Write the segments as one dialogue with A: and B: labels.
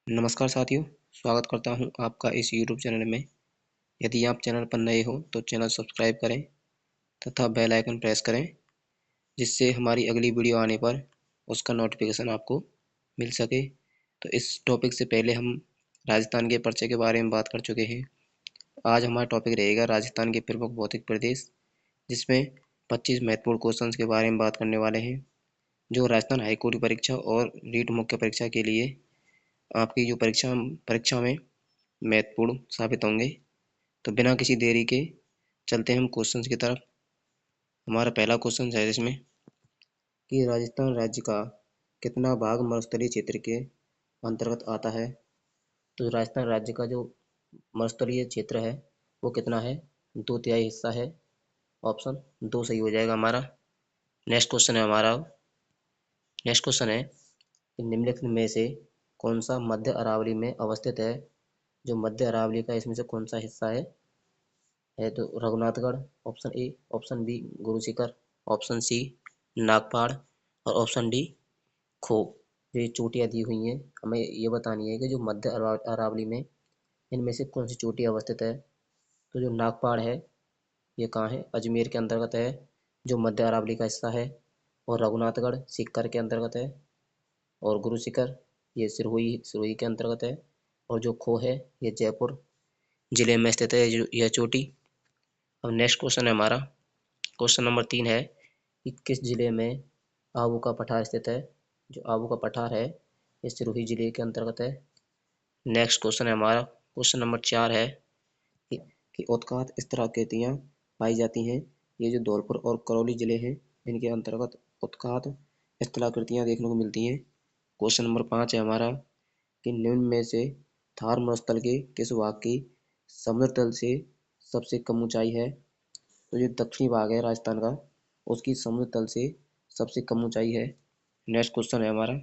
A: नमस्कार साथियों, स्वागत करता हूं आपका इस यूट्यूब चैनल में। यदि आप चैनल पर नए हो तो चैनल सब्सक्राइब करें तथा बेल आइकन प्रेस करें, जिससे हमारी अगली वीडियो आने पर उसका नोटिफिकेशन आपको मिल सके। तो इस टॉपिक से पहले हम राजस्थान के परिचय के बारे में बात कर चुके हैं। आज हमारा टॉपिक रहेगा राजस्थान के प्रमुख भौतिक प्रदेश, जिसमें 25 महत्वपूर्ण क्वेश्चंस के बारे में बात करने वाले हैं, जो राजस्थान हाईकोर्ट की परीक्षा और रीट मुख्य परीक्षा के लिए आपकी जो परीक्षा में महत्वपूर्ण साबित होंगे। तो बिना किसी देरी के चलते हैं हम क्वेश्चंस की तरफ। हमारा पहला क्वेश्चन है इसमें कि राजस्थान राज्य का कितना भाग मरुस्थलीय क्षेत्र के अंतर्गत आता है। तो राजस्थान राज्य का जो मरुस्थलीय क्षेत्र है वो कितना है, 2/3 हिस्सा है। ऑप्शन 2 सही हो जाएगा हमारा। नेक्स्ट क्वेश्चन है हमारा। नेक्स्ट क्वेश्चन है कि निम्नलिखित में से कौन सा मध्य अरावली में अवस्थित है। जो मध्य अरावली का इसमें से कौन सा हिस्सा है तो Raghunathgarh, option A, option B Guru Shikhar, option C Nagpad और ऑप्शन डी खो। ये चोटियाँ दी हुई हैं, हमें ये बतानी है कि जो मध्य अरावली में इनमें से कौन सी चोटी अवस्थित है। तो जो नागपाड़ है ये कहाँ है, अजमेर के अंतर्गत है, जो मध्य अरावली का हिस्सा है। और रघुनाथगढ़ सीकर के अंतर्गत है। और गुरु शिखर ये सिरोही सिरोही के अंतर्गत है। और जो खो है ये जयपुर जिले में स्थित है यह चोटी। अब नेक्स्ट क्वेश्चन है हमारा। क्वेश्चन नंबर 3 है कि किस जिले में आबू का पठार स्थित है। जो आबू का पठार है ये सिरोही जिले के अंतर्गत है। नेक्स्ट क्वेश्चन है हमारा। क्वेश्चन नंबर 4 है कि, उत्कात स्थलाकृतियाँ पाई जाती हैं। ये जो धौलपुर और करौली जिले हैं इनके अंतर्गत उत्कात स्थलाकृतियाँ देखने को मिलती हैं। क्वेश्चन नंबर 5 है हमारा कि निम्न में से थार मरुस्थल के किस भाग की समुद्र तल से सबसे कम ऊंचाई है। तो जो दक्षिणी भाग है राजस्थान का उसकी समुद्र तल से सबसे कम ऊंचाई है। नेक्स्ट क्वेश्चन है हमारा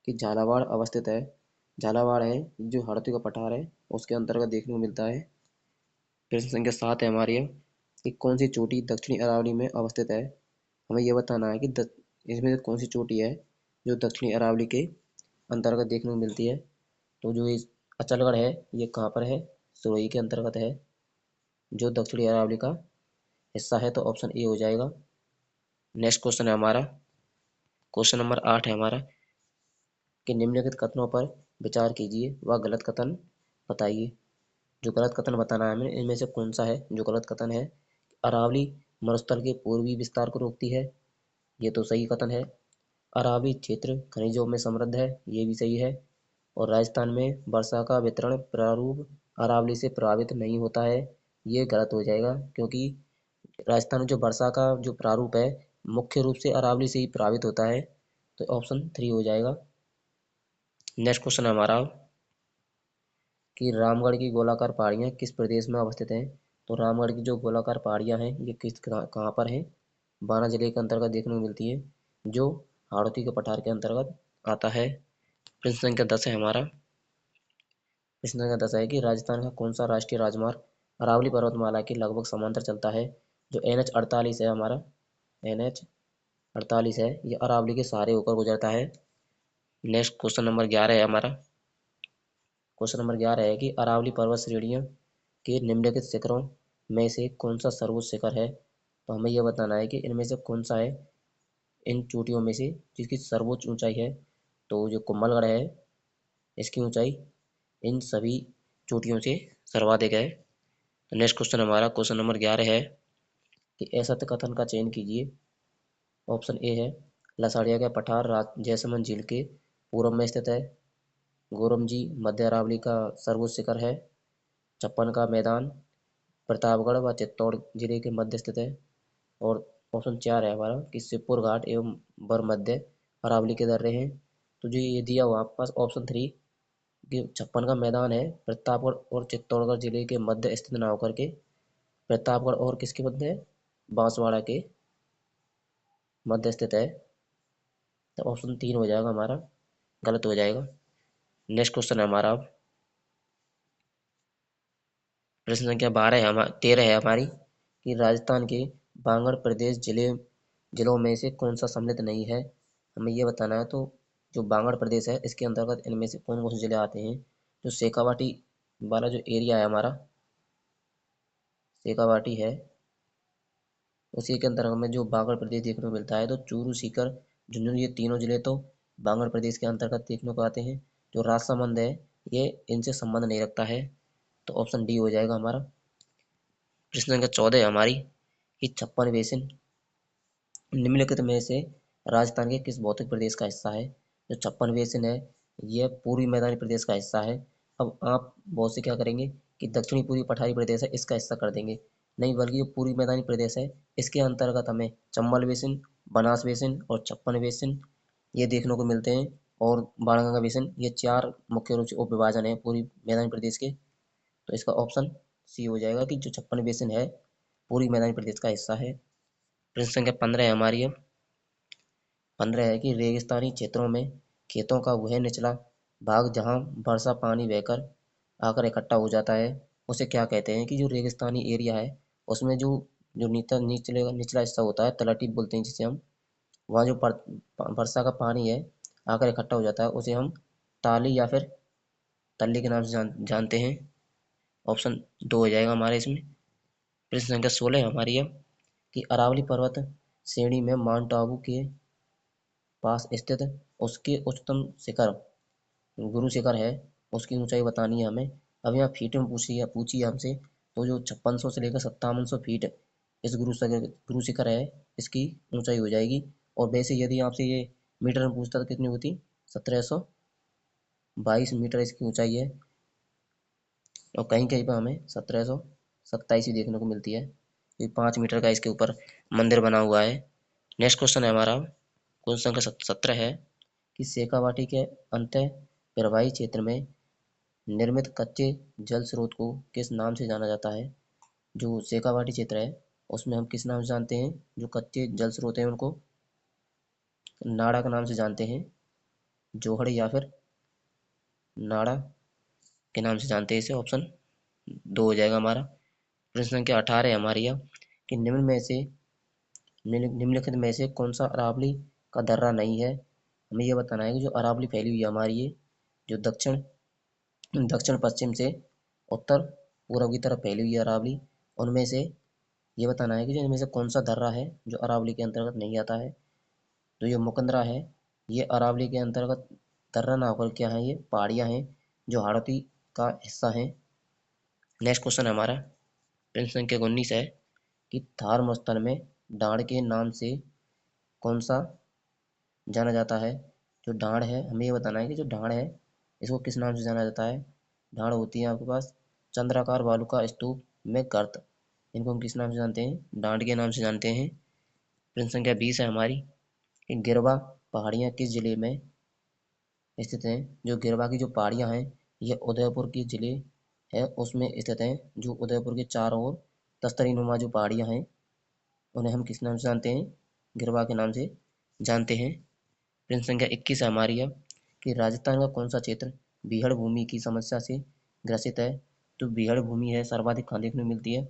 A: कि झालावाड़ अवस्थित है। झालावाड़ है जो हड़प्पी का पठार है उसके अंतर्गत देखने को मिलता है। प्रश्न संख्या 7 है हमारी कि कौन सी चोटी दक्षिणी अरावली में अवस्थित है। हमें यह बताना है कि इसमें से कौन सी चोटी है जो दक्षिणी अरावली के अंतर्गत देखने को मिलती है। तो जो इस अचलगढ़ है ये कहाँ पर है, सिरोही के अंतर्गत है, जो दक्षिणी अरावली का हिस्सा है। तो ऑप्शन ए हो जाएगा। नेक्स्ट क्वेश्चन है हमारा। क्वेश्चन नंबर 8 है हमारा कि निम्नलिखित कथनों पर विचार कीजिए व गलत कथन बताइए। जो गलत कथन बताना है हमें, इनमें से कौन सा है जो गलत कथन है। अरावली मरुस्थल के पूर्वी विस्तार को रोकती है, ये तो सही कथन है। अरावली क्षेत्र खनिजों में समृद्ध है, ये भी सही है। और राजस्थान में वर्षा का वितरण प्रारूप अरावली से प्रभावित नहीं होता है, ये गलत हो जाएगा, क्योंकि राजस्थान में जो वर्षा का जो प्रारूप है मुख्य रूप से अरावली से ही प्रभावित होता है। तो ऑप्शन 3 हो जाएगा। नेक्स्ट क्वेश्चन है हमारा कि रामगढ़ की गोलाकार पहाड़ियाँ किस प्रदेश में अवस्थित हैं। तो रामगढ़ की जो गोलाकार पहाड़ियाँ हैं ये किस कहाँ पर हैं, बाना जिले के अंतर्गत देखने को मिलती है, जो हाड़ौती के पठार के अंतर्गत आता है। प्रश्न संख्या 10 है हमारा। प्रश्न संख्या 10 है कि राजस्थान का कौन सा राष्ट्रीय राजमार्ग अरावली पर्वतमाला के लगभग समांतर चलता है। जो NH 48 है हमारा, NH 48 है, ये अरावली के सहारे होकर गुजरता है। नेक्स्ट क्वेश्चन नंबर 11 है हमारा। क्वेश्चन नंबर 11 है कि अरावली पर्वत श्रेणियों के निम्नलिखित शिखरों में से कौन सा सर्वोच्च शिखर है। तो हमें यह बताना है कि इनमें से कौन सा है इन चोटियों में से जिसकी सर्वोच्च ऊंचाई है। तो जो कुंभलगढ़ है इसकी ऊंचाई इन सभी चोटियों से सर्वाधिक है। तो नेक्स्ट क्वेश्चन हमारा क्वेश्चन नंबर 11 है कि असत्य कथन का चयन कीजिए। ऑप्शन ए है लसाड़िया का पठार जयसमंद झील के पूर्व में स्थित है। गोरमजी मध्य अरावली का सर्वोच्च शिखर है। छप्पन का मैदान प्रतापगढ़ व चित्तौड़ जिले के मध्य स्थित है। और ऑप्शन 4 है हमारा कि शिवपुर घाट एवं बर मध्य अरावली के दर्रे हैं। तो जो ये दिया हुआ आपके पास ऑप्शन 3 कि छप्पन का मैदान है प्रतापगढ़ और चित्तौड़गढ़ जिले के मध्य स्थित ना होकर के प्रतापगढ़ और किसके मध्य है, बांसवाड़ा के मध्य स्थित है। तो ऑप्शन 3 हो जाएगा हमारा, गलत हो जाएगा। नेक्स्ट क्वेश्चन है हमारा। अब प्रश्न संख्या 13 है हमारी कि राजस्थान के बांगड़ प्रदेश जिलों में से कौन सा सम्मिलित नहीं है। हमें ये बताना है। तो जो बांगड़ प्रदेश है इसके अंतर्गत इनमें से कौन कौन से जिले आते हैं। जो शेखावाटी वाला जो एरिया है हमारा, शेखावाटी है, उसी के अंतर्गत में जो बांगड़ प्रदेश देखने को मिलता है। तो चूरू, सीकर, झुंझुनू ये तीनों जिले तो बांगड़ प्रदेश के अंतर्गत देखने को आते हैं। जो राजसमंद है ये इनसे संबंध नहीं रखता है, तो ऑप्शन डी हो जाएगा हमारा। प्रश्न संख्या 14 है हमारी कि छप्पन बेसिन निम्नलिखित में से राजस्थान के किस भौतिक प्रदेश का हिस्सा है। जो छप्पन बेसिन है यह पूर्वी मैदानी प्रदेश का हिस्सा है। अब आप बहुत से क्या करेंगे कि दक्षिणी पूर्वी पठारी प्रदेश है इसका हिस्सा कर देंगे, नहीं, बल्कि जो पूर्वी मैदानी प्रदेश है इसके अंतर्गत हमें चंबल बेसिन, बनास बेसिन और छप्पन बेसिन ये देखने को मिलते हैं। और बाणगंगा बेसिन, ये चार मुख्य रूप से उप विभाजन है पूर्वी मैदानी प्रदेश के। तो इसका ऑप्शन सी हो जाएगा कि जो छप्पन बेसिन है पूर्वी मैदानी प्रदेश का हिस्सा है। प्रश्न संख्या 15 है हमारी। अब 15 है कि रेगिस्तानी क्षेत्रों में खेतों का वह निचला भाग जहां वर्षा पानी बहकर आकर इकट्ठा हो जाता है उसे क्या कहते हैं। कि जो रेगिस्तानी एरिया है उसमें जो जो निचले निचला हिस्सा होता है, तलहटी बोलते हैं जिसे हम, वहाँ जो वर्षा का पानी है आकर इकट्ठा हो जाता है उसे हम ताली या फिर तल्ली के नाम से जानते हैं। ऑप्शन दो हो जाएगा हमारे इसमें। प्रश्न संख्या 16 है हमारी है कि अरावली पर्वत श्रेणी में माउंट आबू के पास स्थित उसके उच्चतम शिखर, गुरु शिखर है, उसकी ऊंचाई बतानी है हमें। अब यहाँ फीट में पूछी है हमसे, तो जो 5600 से लेकर 5700 फीट इस गुरु शिखर है इसकी ऊंचाई हो जाएगी। और वैसे यदि आपसे ये मीटर में पूछता तो कितनी होती, 1722 मीटर इसकी ऊंचाई है। और कहीं कहीं पर हमें 1727 ही देखने को मिलती है, क्योंकि 5 मीटर का इसके ऊपर मंदिर बना हुआ है। नेक्स्ट क्वेश्चन है हमारा, क्वेश्चन संख्या 17 है कि शेखावाटी के अंत प्रवाही क्षेत्र में निर्मित कच्चे जल स्रोत को किस नाम से जाना जाता है। जो शेखावाटी क्षेत्र है उसमें हम किस नाम से जानते हैं, जो कच्चे जल स्रोत हैं उनको नाड़ा के नाम से जानते हैं, जोहड़ या फिर नाड़ा के नाम से जानते हैं इसे। ऑप्शन दो हो जाएगा हमारा। प्रश्न संख्या 18 है हमारी यह कि निम्नलिखित में से कौन सा अरावली का दर्रा नहीं है। हमें यह बताना है कि जो अरावली फैली हुई है हमारी ये जो दक्षिण दक्षिण पश्चिम से उत्तर पूर्व की तरफ फैली हुई है अरावली, उनमें से ये बताना है कि जो इनमें से कौन सा दर्रा है जो अरावली के अंतर्गत नहीं आता है। तो ये मुकंदरा है, ये अरावली के अंतर्गत दर्रा ना होकर क्या है, ये पहाड़ियाँ हैं जो हाड़ौती का हिस्सा हैं। नेक्स्ट क्वेश्चन है हमारा, प्रश्न संख्या 19 है कि थार मरुस्थल में डांड के नाम से कौन सा जाना जाता है। जो डांड है हमें ये बताना है कि जो डांड है इसको किस नाम से जाना जाता है। डांड होती है आपके पास चंद्राकार बालू का स्तूप में गर्त, इनको हम किस नाम से जानते हैं, डांड के नाम से जानते हैं। प्रश्न संख्या 20 है हमारी कि गिरवा पहाड़ियाँ किस जिले में स्थित हैं। जो गिरवा की जो पहाड़ियाँ हैं ये उदयपुर की जिले है उसमें स्थित हैं। जो उदयपुर के चारों ओर तस्तरी नुमा जो पहाड़ियाँ हैं उन्हें हम किस नाम से जानते हैं, गिरवा के नाम से जानते हैं। प्रश्न संख्या 21 है हमारी अब कि राजस्थान का कौन सा क्षेत्र बीहड़ भूमि की समस्या से ग्रसित है। तो बीहड़ भूमि है सर्वाधिक कहाँ देखने को मिलती है,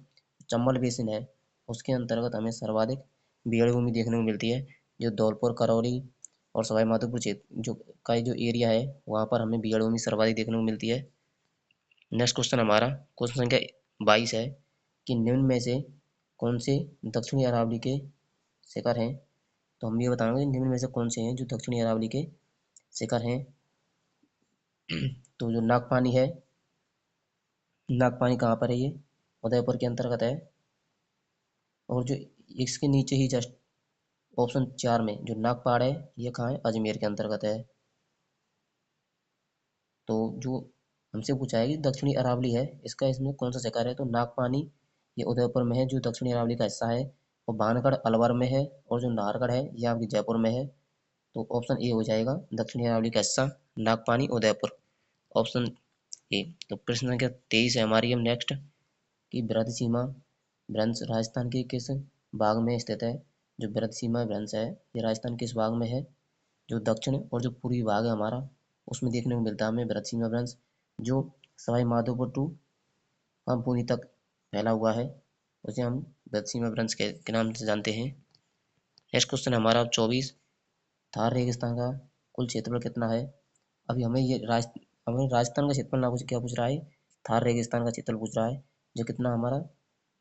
A: चंबल बेसिन है उसके अंतर्गत हमें सर्वाधिक बीहड़ भूमि देखने को मिलती है। जो धौलपुर, करौली और सवाई माधोपुर क्षेत्र जो का जो एरिया है वहाँ पर हमें बीहड़ भूमि सर्वाधिक देखने को मिलती है। नेक्स्ट क्वेश्चन हमारा क्वेश्चन संख्या 22 है कि निम्न में से कौन से दक्षिणी अरावली के शिखर हैं। तो हम ये बताएंगे निम्न में से कौन से हैं जो दक्षिणी अरावली के शिखर हैं। तो जो नागपानी है, नागपानी कहाँ पर है, ये उदयपुर के अंतर्गत है। और जो इसके नीचे ही जस्ट ऑप्शन 4 में जो नागपाड़ है ये कहाँ है, अजमेर के अंतर्गत है। तो जो हमसे पूछा है कि दक्षिणी अरावली है इसका इसमें कौन सा शिखर है, तो नागपानी ये उदयपुर में है जो दक्षिणी अरावली का हिस्सा है। और भानगढ़ अलवर में है और जो नाहरगढ़ है ये आपकी जयपुर में है। तो ऑप्शन ए हो जाएगा दक्षिणी अरावली का हिस्सा नागपानी उदयपुर, ऑप्शन ए। तो प्रश्न संख्या 23 है हमारी हम नेक्स्ट कि वृद्धसीमा भ्रंश राजस्थान के किस भाग में स्थित है। जो वृद्धसीमा भ्रंश है ये राजस्थान किस भाग में है, जो दक्षिण और जो पूर्वी भाग है हमारा उसमें देखने को मिलता है हमें वृद्धसीमा भ्रंश, जो सवाई माधोपुर टू पुरी तक फैला हुआ है उसे हम वृद्धसीमा भ्रंश के नाम से जानते हैं। नेक्स्ट क्वेश्चन हमारा 24, थार रेगिस्तान का कुल क्षेत्रफल कितना है। अभी हमें हमें राजस्थान का क्षेत्रफल ना पूछ क्या पूछ रहा है, थार रेगिस्तान का क्षेत्रफल पूछ रहा है, जो कितना हमारा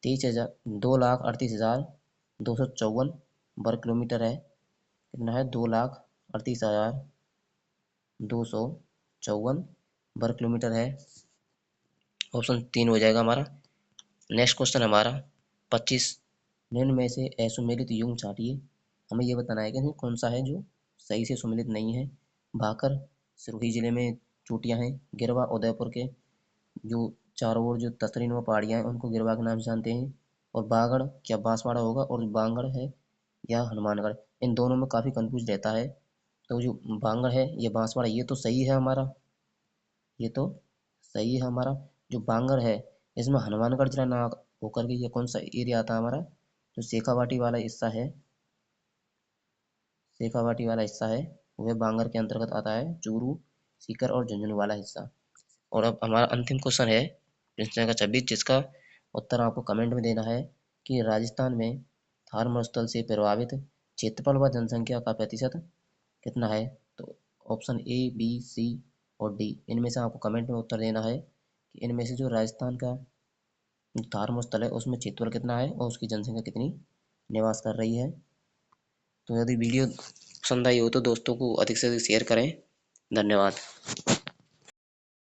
A: 23,000 2,38,254 वर्ग किलोमीटर है। कितना है, 2,38,254 वर्ग किलोमीटर है। ऑप्शन 3 हो जाएगा हमारा। नेक्स्ट क्वेश्चन हमारा 25, निम्न में से असुमेलित युग्म छांटिए। हमें ये बताना है कि इसमें कौन सा है जो सही से सुमेलित नहीं है। भाकर सिरोही जिले में चोटियां हैं, गिरवा उदयपुर के जो चारों ओर जो तसरीन व पहाड़ियां हैं उनको गिरवा के नाम से जानते हैं। और बागड़ क्या बांसवाड़ा होगा, और बांगड़ है या हनुमानगढ़, इन दोनों में काफी कंफ्यूज रहता है। तो जो बांगड़ है ये बांसवाड़ा, ये तो सही है हमारा, ये तो सही है हमारा। जो बांगड़ है इसमें हनुमानगढ़ जिला ना होकर के ये कौन सा एरिया आता है हमारा, जो शेखावाटी वाला हिस्सा है, शेखावाटी वाला हिस्सा है वह बांगड़ के अंतर्गत आता है, चूरू, सीकर और झुंझुनू वाला हिस्सा। और अब हमारा अंतिम क्वेश्चन है प्रश्न संख्या 26, जिसका उत्तर आपको कमेंट में देना है कि राजस्थान में थार मरुस्थल से प्रभावित क्षेत्रफल व जनसंख्या का प्रतिशत कितना है। तो ऑप्शन ए, बी, सी और डी, इनमें से आपको कमेंट में उत्तर देना है कि इनमें से जो राजस्थान का थार मरुस्थल है उसमें क्षेत्रफल कितना है और उसकी जनसंख्या कितनी निवास कर रही है। तो यदि वीडियो पसंद आई हो तो दोस्तों को अधिक से अधिक शेयर करें। धन्यवाद।